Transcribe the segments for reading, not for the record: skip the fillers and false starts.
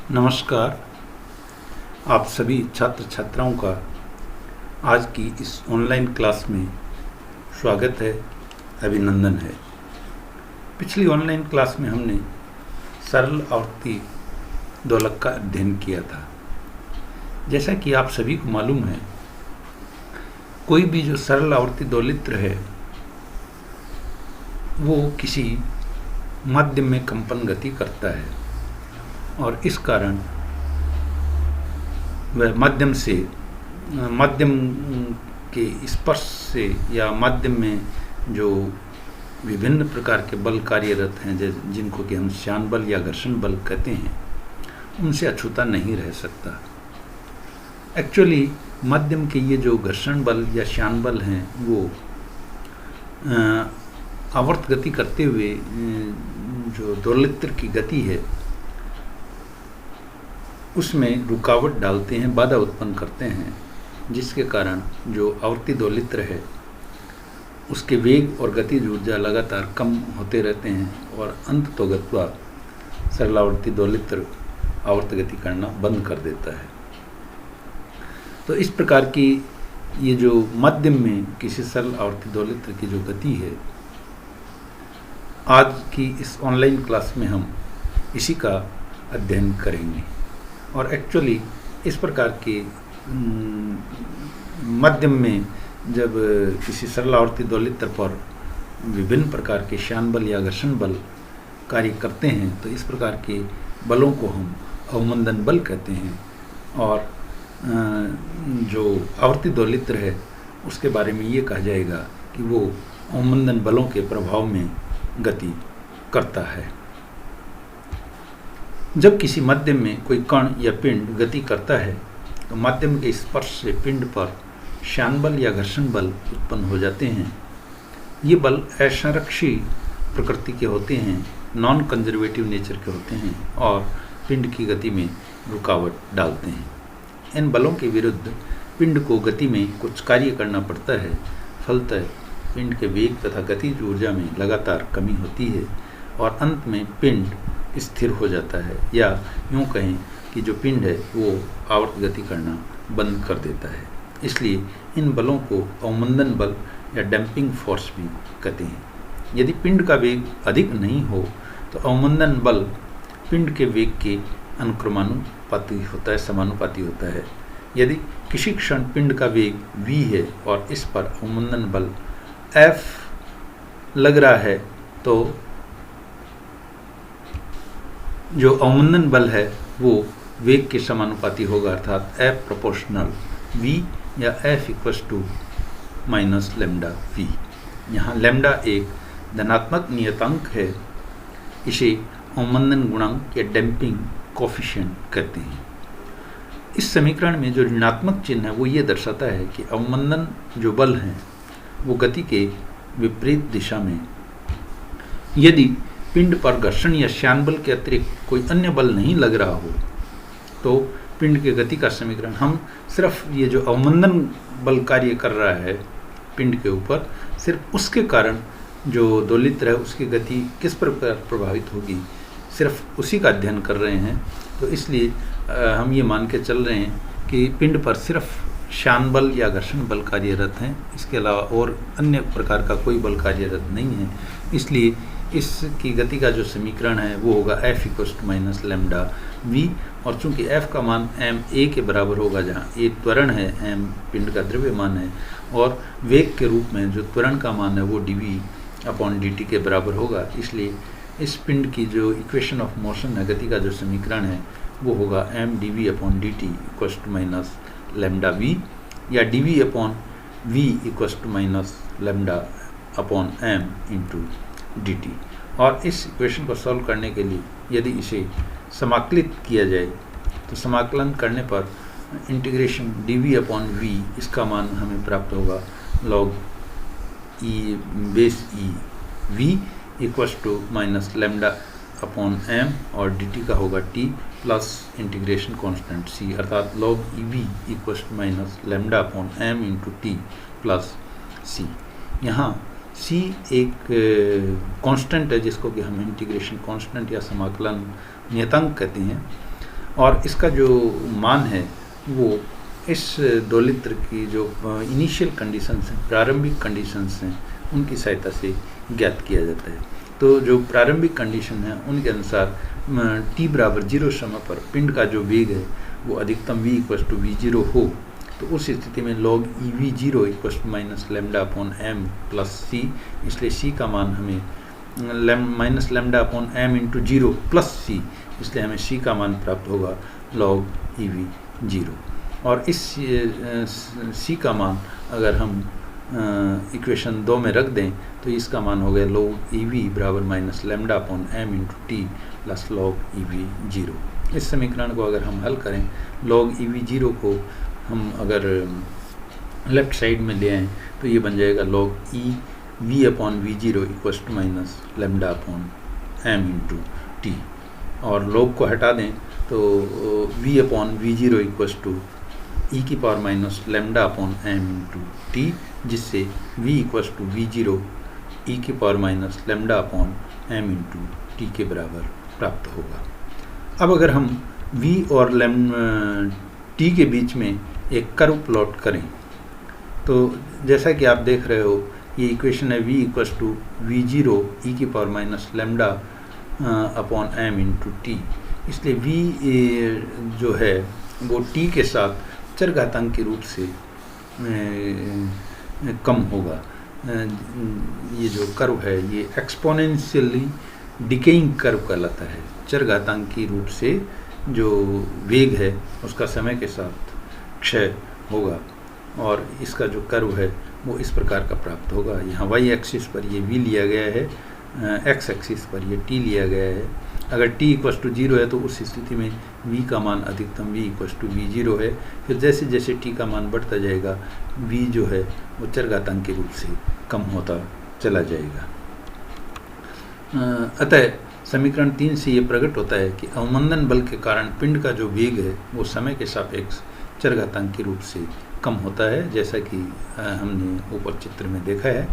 नमस्कार। आप सभी छात्र छात्राओं का आज की इस ऑनलाइन क्लास में स्वागत है, अभिनंदन है। पिछली ऑनलाइन क्लास में हमने सरल आवर्ती दोलक का अध्ययन किया था। जैसा कि आप सभी को मालूम है, कोई भी जो सरल आवर्ती दोलित्र है वो किसी माध्यम में कंपन गति करता है और इस कारण वह माध्यम के स्पर्श से या माध्यम में जो विभिन्न प्रकार के बल कार्यरत हैं, जिनको कि हम श्यान बल या घर्षण बल कहते हैं, उनसे अछूता नहीं रह सकता। एक्चुअली माध्यम के ये जो घर्षण बल या श्यान बल हैं वो आवर्त गति करते हुए जो दोलित्र की गति है उसमें रुकावट डालते हैं, बाधा उत्पन्न करते हैं, जिसके कारण जो आवर्ती दोलित्र है उसके वेग और गतिज ऊर्जा लगातार कम होते रहते हैं और अंततोगत्वा सरलावर्ती दोलित्र आवर्त गति करना बंद कर देता है। तो इस प्रकार की ये जो माध्यम में किसी सरल आवर्ती दोलित्र की जो गति है, आज की इस ऑनलाइन क्लास में हम इसी का अध्ययन करेंगे। और एक्चुअली इस प्रकार के माध्यम में जब किसी सरल आवर्ती दोलित्र पर विभिन्न प्रकार के श्यान बल या घर्षण बल कार्य करते हैं तो इस प्रकार के बलों को हम अवमंदन बल कहते हैं। और जो आवर्ती दोलित्र है उसके बारे में ये कहा जाएगा कि वो अवमंदन बलों के प्रभाव में गति करता है। जब किसी माध्यम में कोई कण या पिंड गति करता है तो माध्यम के स्पर्श से पिंड पर श्यान बल या घर्षण बल उत्पन्न हो जाते हैं। ये बल असंरक्षी प्रकृति के होते हैं, नॉन कंजर्वेटिव नेचर के होते हैं और पिंड की गति में रुकावट डालते हैं। इन बलों के विरुद्ध पिंड को गति में कुछ कार्य करना पड़ता है। फलतः पिंड के वेग तथा गतिज ऊर्जा में लगातार कमी होती है और अंत में पिंड स्थिर हो जाता है, या यूँ कहें कि जो पिंड है वो आवर्त गति करना बंद कर देता है। इसलिए इन बलों को अवमंदन बल या डैम्पिंग फोर्स भी कहते हैं। यदि पिंड का वेग अधिक नहीं हो तो अवमंदन बल पिंड के वेग के अनुक्रमानुपाती होता है, समानुपाती होता है। यदि किसी क्षण पिंड का वेग v है और इस पर अवमंदन बल F लग रहा है तो जो अवमंदन बल है वो वेग के समानुपाती होगा, अर्थात F प्रोपोर्शनल v या F equals to minus lambda v। यहाँ लैम्डा एक धनात्मक नियतांक है, इसे अवमंदन गुणांक या डैम्पिंग कोफिशिएंट कहते हैं। इस समीकरण में जो ऋणात्मक चिन्ह है वो ये दर्शाता है कि अवमंदन जो बल हैं वो गति के विपरीत दिशा में। यदि पिंड पर घर्षण या श्यान बल के अतिरिक्त कोई अन्य बल नहीं लग रहा हो तो पिंड की गति का समीकरण हम सिर्फ ये जो अवमंदन बल कार्य कर रहा है पिंड के ऊपर, सिर्फ उसके कारण जो दोलित्र है उसकी गति किस प्रकार प्रभावित होगी, सिर्फ उसी का अध्ययन कर रहे हैं। तो इसलिए हम ये मान के चल रहे हैं कि पिंड पर सिर्फ श्यान बल या घर्षण बल कार्यरत हैं, इसके अलावा और अन्य प्रकार का कोई बल कार्यरत नहीं है। इसलिए इसकी गति का जो समीकरण है वो होगा F equals to minus lambda v। और चूंकि F का मान ma के बराबर होगा, जहाँ a त्वरण है, m पिंड का द्रव्यमान है, और वेग के रूप में जो त्वरण का मान है वो dv/dt के बराबर होगा। इसलिए इस पिंड की जो इक्वेशन ऑफ मोशन है, गति का जो समीकरण है वो होगा mdv/dt equals to minus lambda v, या dv/v equals to minus lambda upon m into dt। और इस इक्वेशन को सॉल्व करने के लिए यदि इसे समाकलित किया जाए तो समाकलन करने पर इंटीग्रेशन dv/v इसका मान हमें प्राप्त होगा log e base e v equals to minus lambda upon m और dt का होगा t plus integration constant c, अर्थात log ev equals to minus lambda upon m into T plus c। यहाँ c एक कांस्टेंट है जिसको कि हम इंटीग्रेशन कांस्टेंट या समाकलन नियतांक कहते हैं। और इसका जो मान है वो इस दोलित्र की जो इनिशियल कंडीशंस हैं, प्रारंभिक कंडीशंस हैं, उनकी सहायता से ज्ञात किया जाता है। तो जो प्रारंभिक कंडीशन है उनके अनुसार t बराबर 0 समय पर पिंड का जो वेग है वो अधिकतम v = v0 हो, तो उस स्थिति में log ev0 = -λ/m + c, इसलिए c का मान हमें -λ/m × 0 + c, इसलिए हमें c का मान प्राप्त होगा log ev0। और इस c का मान अगर हम इक्वेशन 2 में रख दें तो इसका मान हो गया log ev बराबर -λ/m × t + log ev0। इस समीकरण को अगर हम हल करें, log ev0 को हम अगर लेफ्ट साइड में ले आएँ तो ये बन जाएगा log ev/v0 = -λ/m × t, और log को हटा दें तो v/v0 = e⁻⁻λ/m × t, जिससे v = v0 e⁻⁻λ/m × t के बराबर प्राप्त होगा। अब अगर हम v और t के बीच में एक कर्व प्लॉट करें तो जैसा कि आप देख रहे हो ये इक्वेशन है v = v0 e⁻⁻λ/m × t, इसलिए v जो है वो t के साथ चरघातांकी रूप से कम होगा। ये जो कर्व है ये एक्सपोनेंशियली डिकेइंग कर्व कहलाता है। चरघातांकी रूप से जो वेग है उसका समय के साथ क्षय होगा, और इसका जो कर्व है वो इस प्रकार का प्राप्त होगा। यहाँ y एक्सिस पर ये v लिया गया है, x एक्सिस पर ये t लिया गया है। अगर t = 0 है तो उस स्थिति में v का मान अधिकतम v = v0 है। फिर जैसे जैसे t का मान बढ़ता जाएगा v जो है वो चरघातांकी रूप से कम होता चला जाएगा। अतः समीकरण 3 से ये प्रकट होता है कि अवमंदन बल के कारण पिंड का जो वेग है वो समय के सापेक्ष चरघातांकी रूप से कम होता है, जैसा कि हमने ऊपर चित्र में देखा है।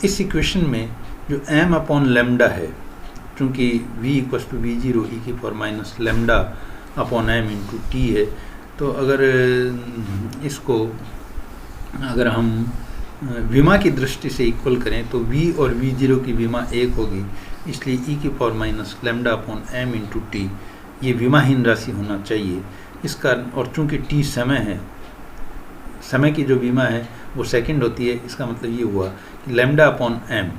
इस इक्वेशन में जो m/λ है, चूँकि v = v0 e⁻⁻λ/m × t है, तो अगर इसको अगर हम विमा की दृष्टि से इक्वल करें तो v और v0 की विमा 1 होगी, इसलिए e⁻⁻λ/m × t ये विमाहीन राशि होना चाहिए इसका। और चूँकि t समय है, समय की जो विमा है वो सेकंड होती है, इसका मतलब ये हुआ कि λ/m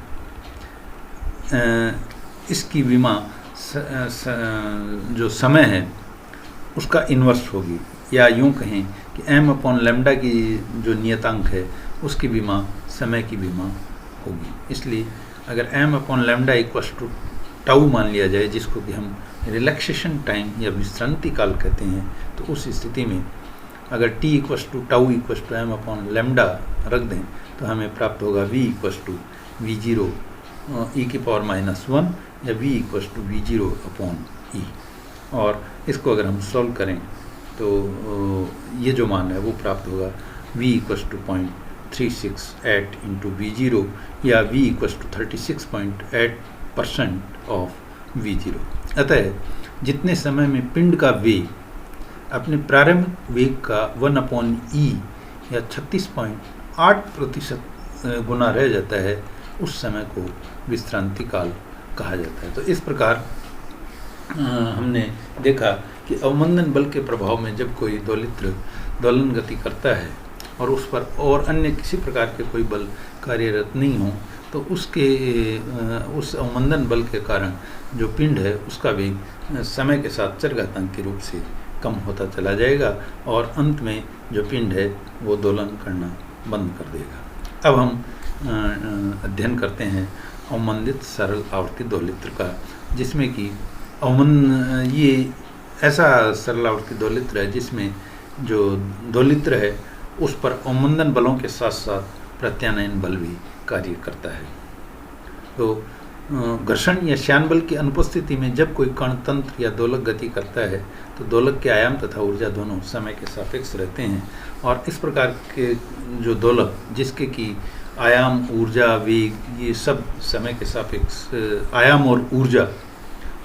इसकी विमा जो समय है उसका इन्वर्स होगी, या यूँ कहें कि m/λ की जो नियतांक है उसकी विमा समय की विमा होगी। इसलिए अगर m/λ = टाउ मान लिया जाए, जिसको कि हम रिलैक्सेशन टाइम या विश्रांति काल कहते हैं, तो उस स्थिति में अगर t = टाउ = m/λ रख दें तो हमें प्राप्त होगा v = v0 e⁻⁻1 या v = v0/e। और इसको अगर हम सॉल्व करें तो ये जो मान है वो प्राप्त होगा v = 0.368 × v0 या v = 36.8% ऑफ v0। अतः जितने समय में पिंड का वेग अपने प्रारंभिक वेग का 1/e या 36.8% गुना रह जाता है, उस समय को विश्रांति काल कहा जाता है। तो इस प्रकार हमने देखा कि अवमंदन बल के प्रभाव में जब कोई दोलित्र दोलन गति करता है और उस पर और अन्य किसी प्रकार के कोई बल कार्यरत नहीं हो, तो उस अवमंदन बल के कारण जो पिंड है उसका वेग समय के साथ चरघातांकी रूप से कम होता चला जाएगा, और अंत में जो पिंड है वो दोलन करना बंद कर देगा। अब हम अध्ययन करते हैं अवमंदित सरल आवर्ती दोलित्र का, जिसमें कि ये ऐसा सरल आवर्ती दोलित्र है जिसमें जो दोलित्र है उस पर अवमंदन बलों के साथ साथ प्रत्यानयन बल भी कार्य करता है। तो घर्षण या श्यान बल की अनुपस्थिति में जब कोई कण तंत्र या दोलक गति करता है तो दोलक के आयाम तथा ऊर्जा दोनों समय के सापेक्ष रहते हैं, और इस प्रकार के जो दोलक जिसके कि आयाम, ऊर्जा, वेग ये सब समय के सापेक्ष, आयाम और ऊर्जा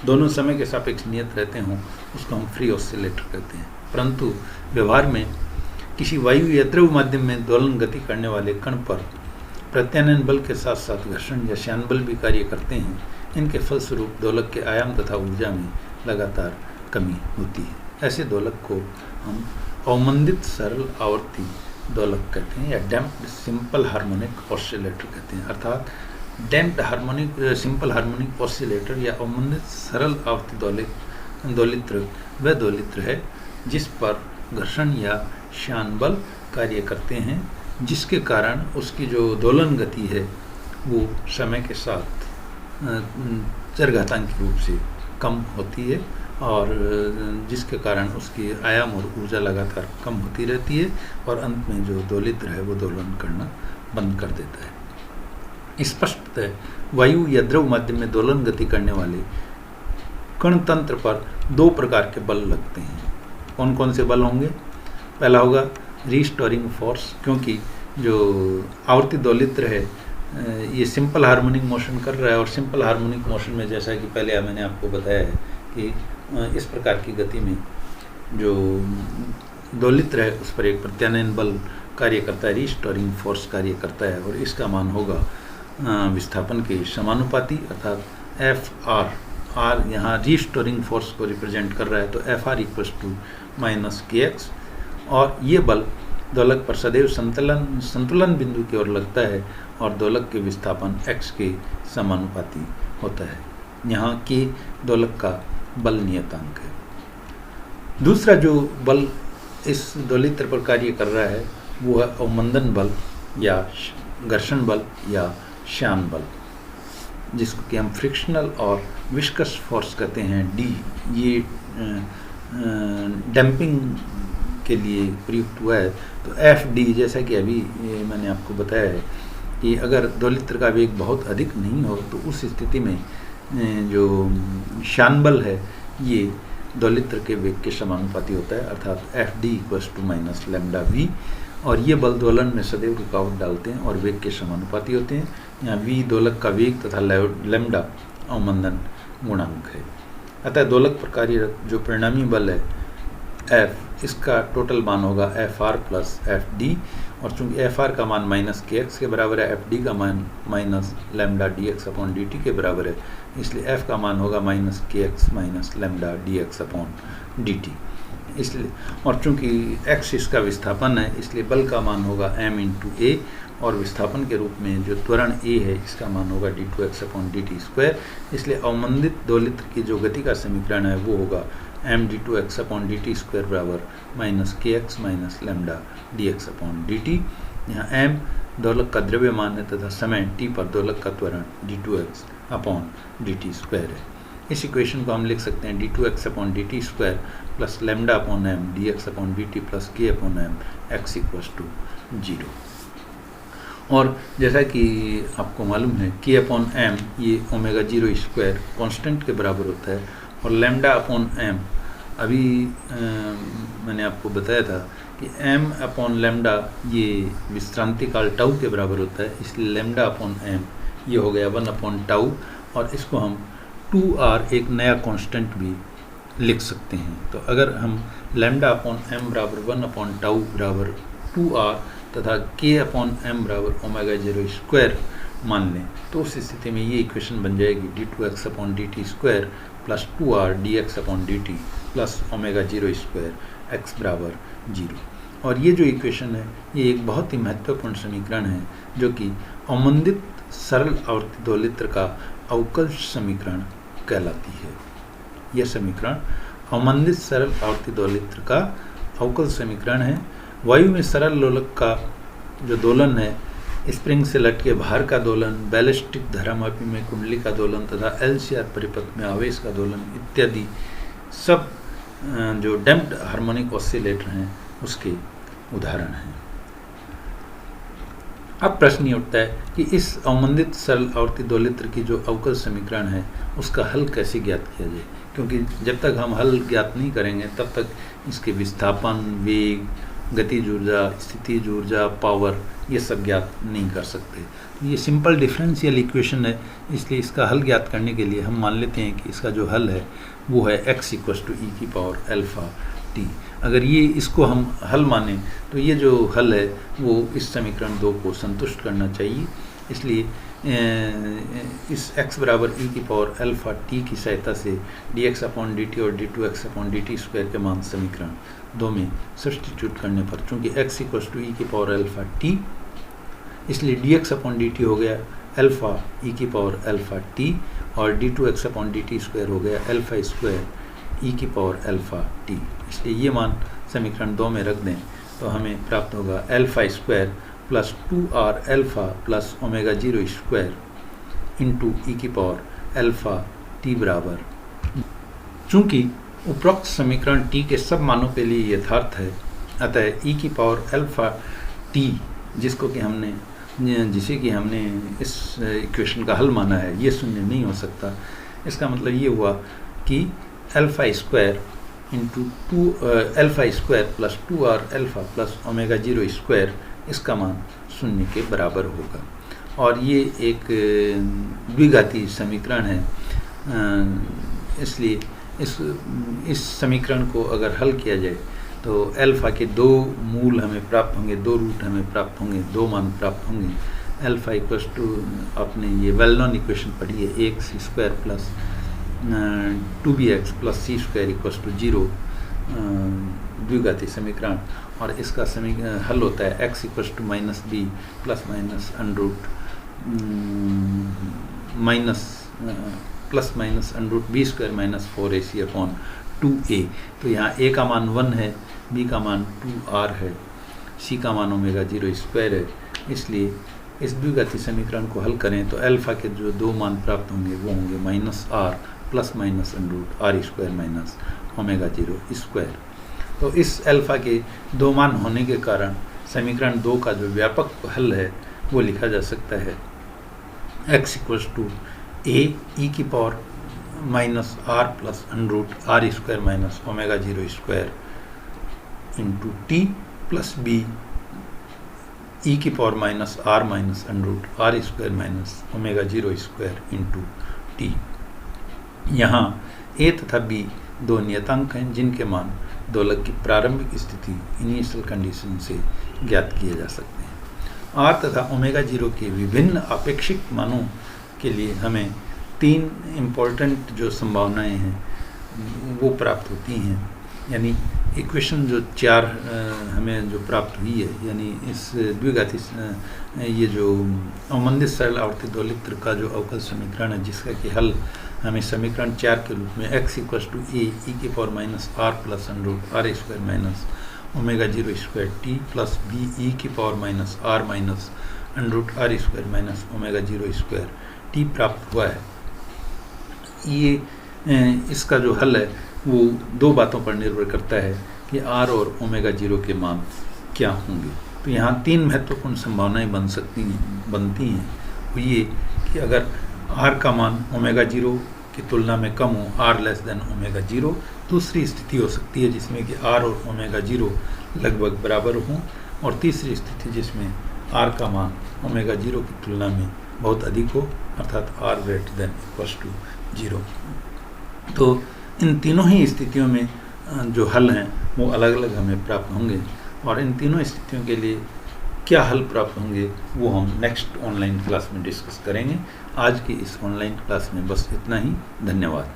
दोनों समय के सापेक्ष नियत रहते हों, उसको हम फ्री ऑसिलेटर कहते हैं। परंतु व्यवहार में किसी वायु या द्रव माध्यम में दोलन गति करने वाले कण पर प्रत्यानयन बल के साथ साथ घर्षण या श्यान बल भी कार्य करते हैं। इनके फलस्वरूप दोलक के आयाम तथा ऊर्जा में लगातार कमी होती है। ऐसे दोलक को हम अवमंदित सरल आवर्ती दोलक कहते हैं या डैम्प्ड सिंपल हार्मोनिक ऑसिलेटर कहते हैं। अर्थात damped harmonic simple harmonic oscillator या अवमंदित सरल आवर्ती दोलित्र वह दोलित्र है जिस पर घर्षण या श्यान बल कार्य करते हैं, जिसके कारण उसकी जो दोलन गति है वो समय के साथ चरघातांकी रूप से कम होती है और जिसके कारण उसकी आयाम और ऊर्जा लगातार कम होती रहती है और अंत में जो दोलित्र है वो दोलन करना बंद कर देता है। स्पष्टतः वायु या द्रव माध्यम में दोलन गति करने वाले कण तंत्र पर दो प्रकार के बल लगते हैं। कौन कौन से बल होंगे? पहला होगा रिस्टोरिंग फोर्स, क्योंकि जो आवर्ती दोलित्र है ये सिंपल हार्मोनिक मोशन कर रहा है और सिंपल हार्मोनिक मोशन में जैसा कि पहले मैंने आपको बताया है कि इस प्रकार की गति में जो दोलित्र है उस पर एक प्रत्यानयन बल कार्य करता है, रिस्टोरिंग फोर्स कार्य करता है और इसका मान होगा विस्थापन के समानुपाती अर्थात एफ आर। आर यहाँ रिस्टोरिंग फोर्स को रिप्रेजेंट कर रहा है तो F R equals to minus K X और ये बल दोलक पर सदैव संतुलन बिंदु की ओर लगता है और दोलक के विस्थापन x के समानुपाती होता है। यहाँ के दोलक का बल नियतांक है। दूसरा जो बल इस दोलित्र पर कार्य कर रहा है वो है अवमंदन बल या घर्षण बल या श्यान बल, जिसको कि हम फ्रिक्शनल और विस्कस फोर्स कहते हैं। डी ये डैम्पिंग के लिए प्रयुक्त हुआ है तो एफ डी, जैसा कि अभी मैंने आपको बताया है कि अगर दोलित्र का वेग बहुत अधिक नहीं हो तो उस स्थिति में जो श्यान बल है ये दोलित्र के वेग के समानुपाती होता है अर्थात F D equals to minus lambda V और ये बल दोलन में सदैव रुकावट डालते हैं और वेग के समानुपाती होते हैं। यहाँ वी दोलक का वेग तथा लैम्डा अवमंदन गुणांक है। अतः दोलक पर कार्यरत जो परिणामी बल है एफ, इसका टोटल मान होगा F R plus F D और चूंकि एफ आर का मान माइनस के एक्स के बराबर है, एफ डी का मान minus lambda D x upon D T के बराबर है, इसलिए एफ का मान होगा minus K X minus lambda D x upon D T. इसलिए और चूंकि एक्स इसका विस्थापन है इसलिए बल का मान होगा एम इंटू ए और विस्थापन के रूप में जो त्वरण ए है इसका मान होगा D two x upon D T square. इसलिए अवमंदित दोलित्र की जो गति का समीकरण है वो होगा M D two x upon D T square बराबर minus K X minus lambda D x upon D T. यहाँ एम दोलक का द्रव्यमान है तथा समय टी पर दोलक का त्वरण d two x upon D T square है। इस इक्वेशन को हम लिख सकते हैं d two x upon D T square plus lambda upon m d x upon D T plus k upon m x equals to 0। और जैसा कि आपको मालूम है के अपॉन एम ये ओमेगा 0 स्क्वायर कॉन्स्टेंट के बराबर होता है और लैम्डा अपॉन एम अभी मैंने आपको बताया था कि m अपॉन लैम्डा ये विश्रांति काल टाउ के बराबर होता है, इसलिए लैम्डा अपॉन m ये हो गया 1 अपॉन टाउ और इसको हम 2r एक नया कांस्टेंट भी लिख सकते हैं। तो अगर हम लैम्डा अपॉन m बराबर 1 अपॉन टाउ बराबर 2r तथा k अपॉन m बराबर ओमेगा 0 स्क्वायर मान लें तो उस स्थिति में ये इक्वेशन बन जाएगी D two x upon D T square plus 2r D x upon D T plus omega 0 square X बराबर 0। और ये जो इक्वेशन है ये एक बहुत ही महत्वपूर्ण समीकरण है जो कि अवमंदित सरल आवर्ती दोलित्र का अवकल समीकरण कहलाती है। यह समीकरण अवमंदित सरल आवर्ती दोलित्र का अवकल समीकरण है। वायु में सरल लोलक का जो दोलन है, स्प्रिंग से लटके भार का दोलन, बैलिस्टिक धारामापी में कुंडली का दोलन तथा एलसीआर परिपथ में आवेश का दोलन इत्यादि सब जो डैम्प्ड हार्मोनिक ऑसिलेटर हैं उसके उदाहरण हैं। अब प्रश्न ये उठता है कि इस अवमंदित सरल आवर्ती दोलित्र की जो अवकल समीकरण है उसका हल कैसे ज्ञात किया जाए, क्योंकि जब तक हम हल ज्ञात नहीं करेंगे तब तक इसके विस्थापन, वेग गतिज ऊर्जा, स्थितिज ऊर्जा, पावर, ये सब ज्ञात नहीं कर सकते। तो ये सिंपल डिफरेंशियल इक्वेशन है, इसलिए इसका हल ज्ञात करने के लिए हम मान लेते हैं कि इसका जो हल है वो है x = e⁻∝t। अगर ये इसको हम हल माने तो ये जो हल है वो इस समीकरण 2 को संतुष्ट करना चाहिए। इसलिए इस x बराबर e⁻∝t की सहायता से dx/dt और d2x/dt² के मान समीकरण 2 में सब्स्टिट्यूट करने पर, चूँकि x = e⁻∝t, इसलिए dx/dt हो गया अल्फ़ा e⁻∝t और d2x/dt² हो गया α² e⁻∝t। इसलिए ये मान समीकरण 2 में रख दें तो हमें प्राप्त होगा α² + 2r α + ω02 इंटू e⁻∝t बराबर। चूँकि उपरोक्त समीकरण t के सब मानों के लिए यथार्थ है, अतः e⁻∝t जिसे कि हमने इस इक्वेशन का हल माना है, ये शून्य नहीं हो सकता। इसका मतलब ये हुआ कि α² + 2r α + ω02 इसका मान शून्य के बराबर होगा। और ये एक द्विघाती समीकरण है, इसलिए इस समीकरण को अगर हल किया जाए तो अल्फ़ा के 2 मूल हमें प्राप्त होंगे, 2 रूट हमें प्राप्त होंगे, 2 मान प्राप्त होंगे। अल्फ़ा = आपने ये वेल नोन इक्वेशन पढ़ी है, ax² + 2bx + c² = 0 द्विघाती समीकरण। और इसका हल होता है x = -b + ±√b² - 4ac/2a। तो यहाँ a का मान 1 है, b का मान 2r है, c का मान ω02 है। इसलिए इस द्विघाती समीकरण को हल करें तो अल्फ़ा के जो 2 मान प्राप्त होंगे वो होंगे -r + -√r² - ω02। तो इस अल्फ़ा के 2 मान होने के कारण समीकरण 2 का जो व्यापक हल है वो लिखा जा सकता है x = a e⁻⁻r + √r² - ω02 into t plus b e⁻⁻r - √r² - ω02 into t। यहाँ a तथा b 2 नियतांक हैं जिनके मान दोलक की प्रारंभिक स्थिति इनिशियल कंडीशन से ज्ञात किए जा सकते हैं। r तथा ω0 के विभिन्न आपेक्षिक मानों के लिए हमें 3 इम्पोर्टेंट जो संभावनाएं हैं वो प्राप्त होती हैं। यानी इक्वेशन जो 4 हमें जो प्राप्त हुई है, यानी इस द्विघाती ये जो अवमंदित सरल आवर्ती दोलित्र का जो अवकल समीकरण है, जिसका कि हल हमें समीकरण 4 के रूप में x = a e⁻⁻r + √r² - ω02t + b e⁻⁻r - √r² - ω02t प्राप्त हुआ है। ये इसका जो हल है वो 2 बातों पर निर्भर करता है कि r और ω0 के मान क्या होंगे। तो यहाँ 3 महत्वपूर्ण संभावनाएं बनती हैं। वो ये कि अगर r का मान ω0 की तुलना में कम हो, r ω0, दूसरी स्थिति हो सकती है जिसमें कि r और ω0 लगभग बराबर हों, और तीसरी स्थिति जिसमें r का मान ω0 की तुलना में बहुत अधिक हो, अर्थात r < = 0। तो इन तीनों ही स्थितियों में जो हल हैं वो अलग अलग हमें प्राप्त होंगे, और इन तीनों स्थितियों के लिए क्या हल प्राप्त होंगे वो हम नेक्स्ट ऑनलाइन क्लास में डिस्कस करेंगे। आज की इस ऑनलाइन क्लास में बस इतना ही। धन्यवाद।